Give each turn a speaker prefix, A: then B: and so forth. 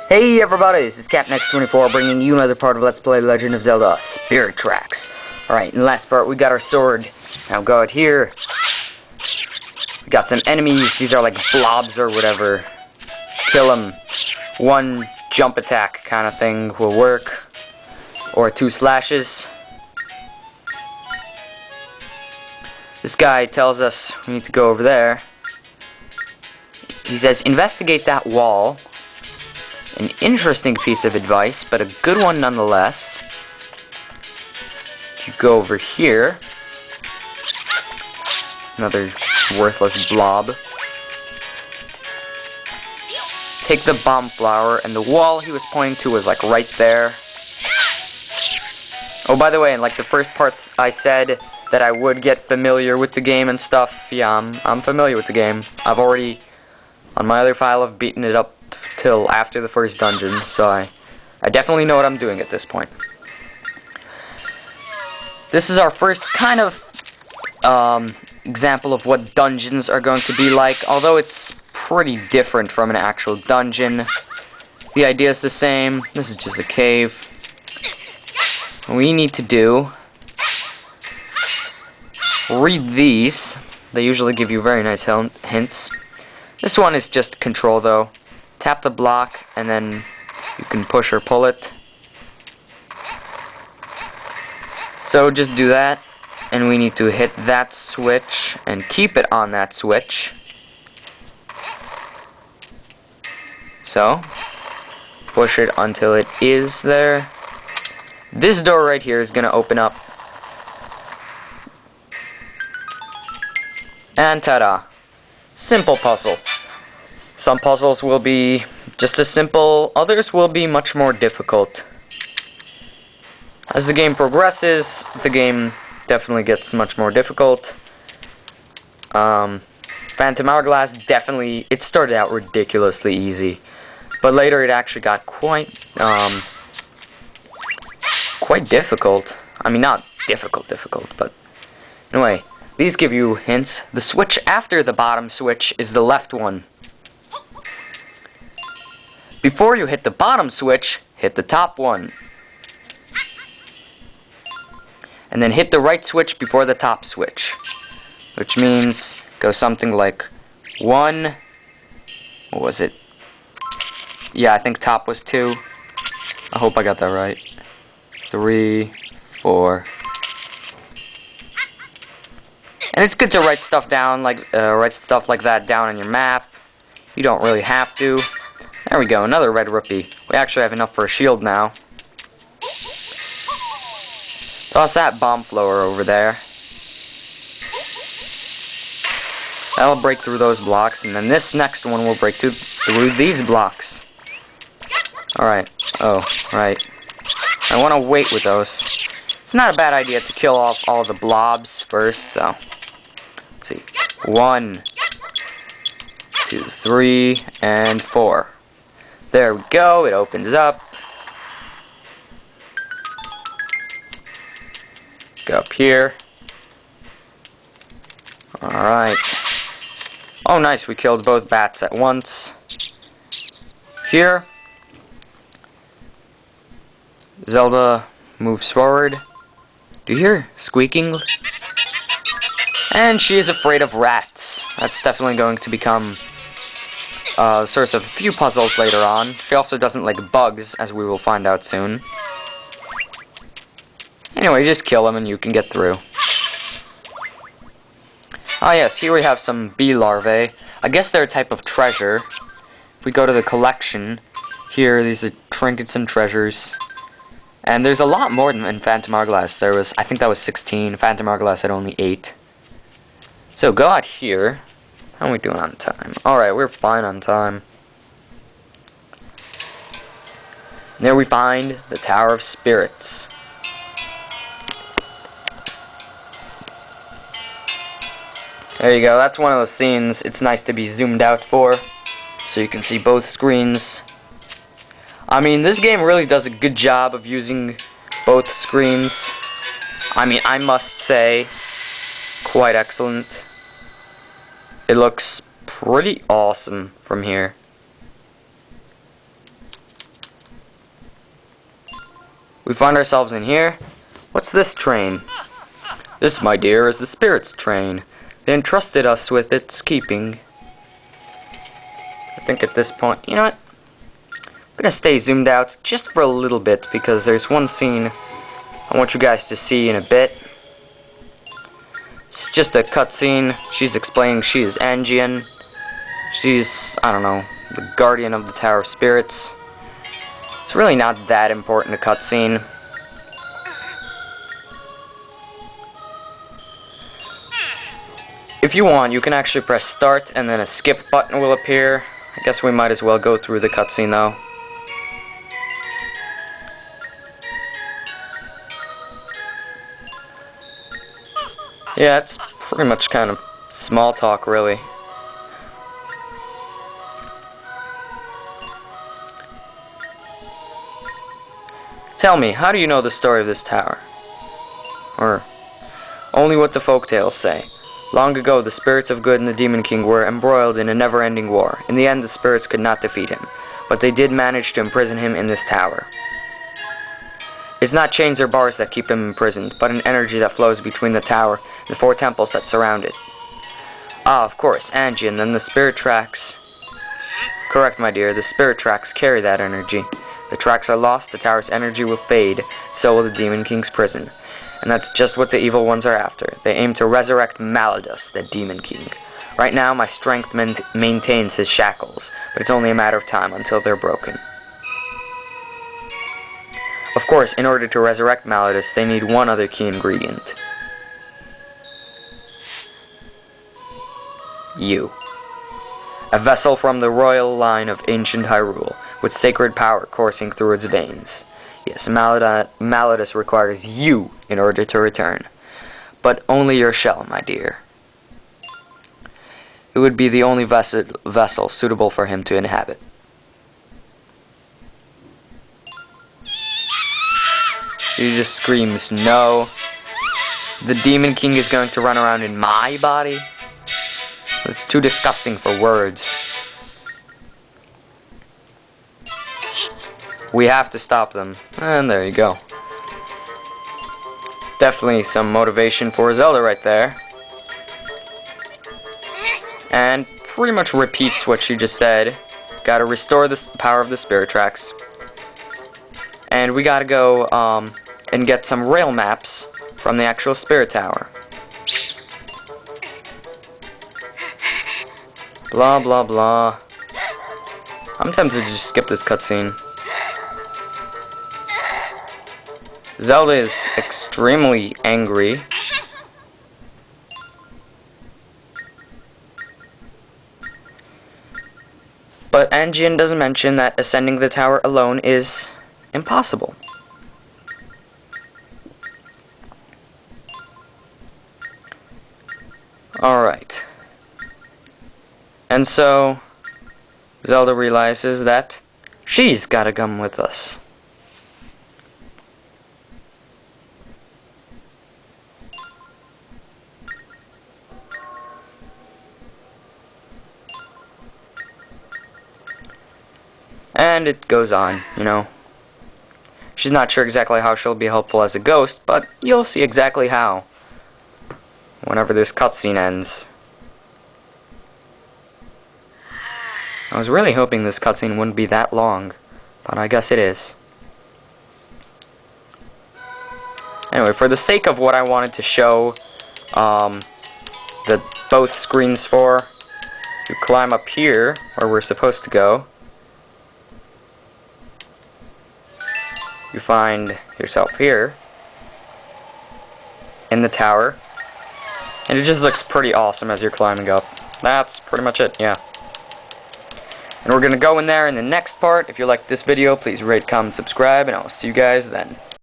A: Hey everybody, this is CapNext24 bringing you another part of Let's Play Legend of Zelda Spirit Tracks. Alright, in the last part we got our sword. Now go out here. We got some enemies, these are like blobs or whatever. Kill them. One jump attack kind of thing will work. Or 2 slashes. This guy tells us we need to go over there. He says, investigate that wall. An interesting piece of advice, but a good one nonetheless. If you go over here, another worthless blob. Take the bomb flower, and the wall he was pointing to was like right there. Oh, by the way, in like the first parts I said that I would get familiar with the game and stuff. Yeah, I'm familiar with the game. I've already, on my other file, I've beaten it up till after the first dungeon, so I definitely know what I'm doing at this point. This is our first kind of example of what dungeons are going to be like, although it's pretty different from an actual dungeon. The idea is the same. This is just a cave. What we need to do, read these. They usually give you very nice hints. This one is just control though. Tap the block, and then you can push or pull it. So just do that, and we need to hit that switch, and keep it on that switch. So, push it until it is there. This door right here is going to open up. And ta-da! Simple puzzle. Some puzzles will be just as simple, others will be much more difficult. As the game progresses, the game definitely gets much more difficult. Phantom Hourglass definitely, it started out ridiculously easy, but later it actually got quite difficult. I mean, not difficult, but anyway, these give you hints. The switch after the bottom switch is the left one. Before you hit the bottom switch, hit the top one. And then hit the right switch before the top switch. Which means, go something like 1, what was it? Yeah, I think top was 2. I hope I got that right. 3, 4. And it's good to write stuff down, like that down on your map. You don't really have to. There we go, another red rupee. We actually have enough for a shield now. Toss that bomb flower over there. That'll break through those blocks, and then this next one will break through these blocks. Alright, oh, right. I want to wait with those. It's not a bad idea to kill off all the blobs first, so. Let's see. 1, 2, 3, and 4. There we go, it opens up. Go up here. Alright. Oh nice, we killed both bats at once. Here, Zelda moves forward. Do you hear squeaking? And she is afraid of rats. That's definitely going to become source of a few puzzles later on. She also doesn't like bugs, as we will find out soon. Anyway, just kill them and you can get through. Ah yes, here we have some bee larvae. I guess they're a type of treasure. If we go to the collection, here these are trinkets and treasures. And there's a lot more than in Phantom Hourglass. There was, I think that was 16. Phantom Hourglass had only 8. So go out here. How are we doing on time? Alright, we're fine on time. And there we find the Tower of Spirits. There you go, that's one of those scenes it's nice to be zoomed out for, so you can see both screens. I mean, this game really does a good job of using both screens. I mean, I must say, quite excellent. It looks pretty awesome from here. We find ourselves in here. What's this train? This, my dear, is the spirit's train. They entrusted us with its keeping. I think at this point, you know what? I'm gonna stay zoomed out just for a little bit because there's one scene I want you guys to see in a bit. It's just a cutscene. She's explaining she is Angian. She's, I don't know, the guardian of the Tower of Spirits. It's really not that important a cutscene. If you want, you can actually press start and then a skip button will appear. I guess we might as well go through the cutscene though. Yeah, it's pretty much kind of small talk, really. Tell me, how do you know the story of this tower? Or, only what the folktales say. Long ago, the spirits of good and the Demon King were embroiled in a never-ending war. In the end, the spirits could not defeat him, but they did manage to imprison him in this tower. It's not chains or bars that keep him imprisoned, but an energy that flows between the tower and the 4 temples that surround it. Ah, of course, Angie, and then the spirit tracks. Correct, my dear, the spirit tracks carry that energy. The tracks are lost, the tower's energy will fade, so will the Demon King's prison. And that's just what the evil ones are after. They aim to resurrect Malladus, the Demon King. Right now, my strength maintains his shackles, but it's only a matter of time until they're broken. Of course, in order to resurrect Malladus, they need one other key ingredient. You. A vessel from the royal line of ancient Hyrule, with sacred power coursing through its veins. Yes, Malladus requires you in order to return. But only your shell, my dear. It would be the only vessel suitable for him to inhabit. She just screams, no. The Demon King is going to run around in my body? It's too disgusting for words. We have to stop them. And there you go. Definitely some motivation for Zelda right there. And pretty much repeats what she just said. Gotta restore the power of the spirit tracks. And we gotta go and get some rail maps from the actual spirit tower. Blah blah blah. I'm tempted to just skip this cutscene. Zelda is extremely angry. But Angian doesn't mention that ascending the tower alone is impossible. Alright. And so, Zelda realizes that she's gotta come with us. And it goes on, you know. She's not sure exactly how she'll be helpful as a ghost, but you'll see exactly how whenever this cutscene ends. I was really hoping this cutscene wouldn't be that long, but I guess it is. Anyway, for the sake of what I wanted to show both screens for, you climb up here, where we're supposed to go. You find yourself here in the tower, and it just looks pretty awesome as you're climbing up. That's pretty much it, yeah. And we're gonna go in there in the next part. If you like this video, please rate, comment, subscribe, and I'll see you guys then.